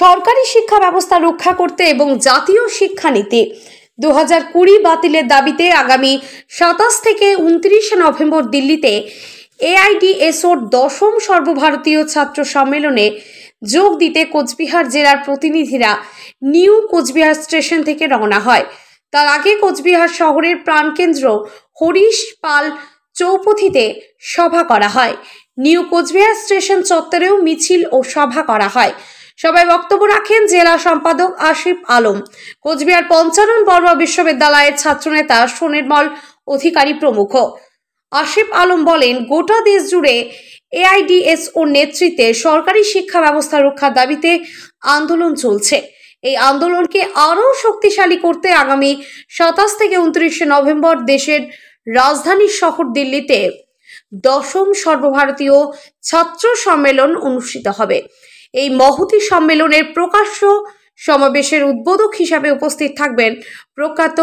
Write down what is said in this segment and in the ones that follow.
সরকারি শিক্ষা ব্যবস্থা রক্ষা করতে এবং জাতীয় শিক্ষানীতি 2020 বাতিলের দাবিতে আগামী 27 থেকে 29 নভেম্বর দিল্লিতে এআইডিএসওর 10ম সর্বভারতীয় ছাত্র সম্মেলনে যোগ দিতে কোচবিহার জেলার প্রতিনিধিরা নিউ কোচবিহার স্টেশন থেকে রওনা হয়। তার আগে কোচবিহার শহরের প্রাণকেন্দ্র হরিশ পাল চৌপথিতে সভা করা হয়। নিউ কোচবিহার স্টেশন চত্বরেও মিছিল ও সভা করা হয়। সবাই বক্তব্য রাখেন জেলা সম্পাদক আসিফ আলম, কোচবিহার পঞ্চানন বর্মা বিশ্ববিদ্যালয়ের ছাত্রনেতা সোনির্মল অধিকারী প্রমুখ। আসিফ আলম বলেন, গোটা দেশ জুড়ে এআইডিএসওর নেতৃত্বে সরকারি শিক্ষা ব্যবস্থা রক্ষার দাবিতে আন্দোলন চলছে। এই আন্দোলনকে আরও শক্তিশালী করতে আগামী 27 থেকে 29 নভেম্বর দেশের রাজধানী শহর দিল্লিতে 10ম সর্বভারতীয় ছাত্র সম্মেলন অনুষ্ঠিত হবে। এই মহতী সম্মেলনের প্রকাশ্য সমাবেশের উদ্বোধক হিসাবে উপস্থিত থাকবেন প্রখ্যাত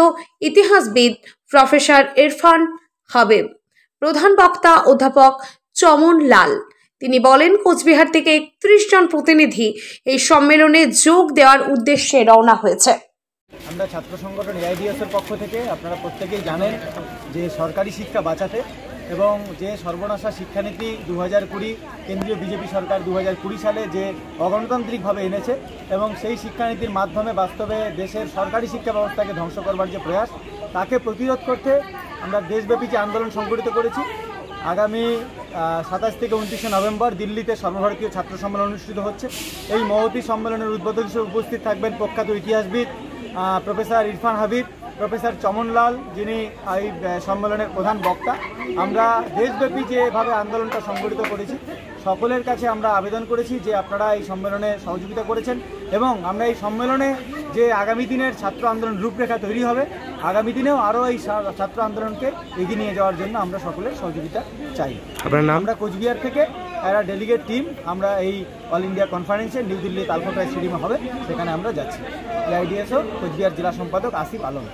ইতিহাসবিদ প্রফেসর ইরফান হাবিব, প্রধান বক্তা অধ্যাপক চমন লাল। তিনি বলেন, কোচবিহার থেকে 31 জন প্রতিনিধি এই সম্মেলনে যোগ দেওয়ার উদ্দেশ্যে রওনা হয়েছে। আমরা ছাত্র সংগঠন এআইডিএসের পক্ষ থেকে আপনারা প্রত্যেকেই জানেন যে সরকারি শিক্ষা বাঁচাতে এবং যে সর্বনাশা শিক্ষানীতি 2020 কেন্দ্রীয় বিজেপি সরকার 2020 সালে যে অগণতান্ত্রিকভাবে এনেছে এবং সেই শিক্ষানীতির মাধ্যমে বাস্তবে দেশের সরকারি শিক্ষা ব্যবস্থাকে ধ্বংস করবার যে প্রয়াস, তাকে প্রতিরোধ করতে আমরা দেশব্যাপী যে আন্দোলন সংগঠিত করেছি। আগামী 27 থেকে 29 নভেম্বর দিল্লিতে সর্বভারতীয় ছাত্র সম্মেলন অনুষ্ঠিত হচ্ছে। এই মহতী সম্মেলনের উদ্বোধক হিসেবে উপস্থিত থাকবেন প্রখ্যাত ইতিহাসবিদ প্রফেসর ইরফান হাবিব, প্রফেসর চমন লাল, যিনি এই সম্মেলনের প্রধান বক্তা। আমরা দেশব্যাপী যেভাবে আন্দোলনটা সংগঠিত করেছি, সকলের কাছে আমরা আবেদন করেছি যে আপনারা এই সম্মেলনে সহযোগিতা করেছেন এবং আমরা এই সম্মেলনে যে আগামী দিনের ছাত্র আন্দোলন রূপরেখা তৈরি হবে, আগামী দিনেও আরও এই ছাত্র আন্দোলনকে এগিয়ে নিয়ে যাওয়ার জন্য আমরা সকলের সহযোগিতা চাই। আমরা কোচবিহার থেকে একটা ডেলিগেট টিম আমরা এই অল ইন্ডিয়া কনফারেন্সে নিউ দিল্লি তালকোটরা স্টেডিয়ামে হবে, সেখানে আমরা যাচ্ছি। এআইডিএসও কোচবিহার জেলা সম্পাদক আসিফ আলম।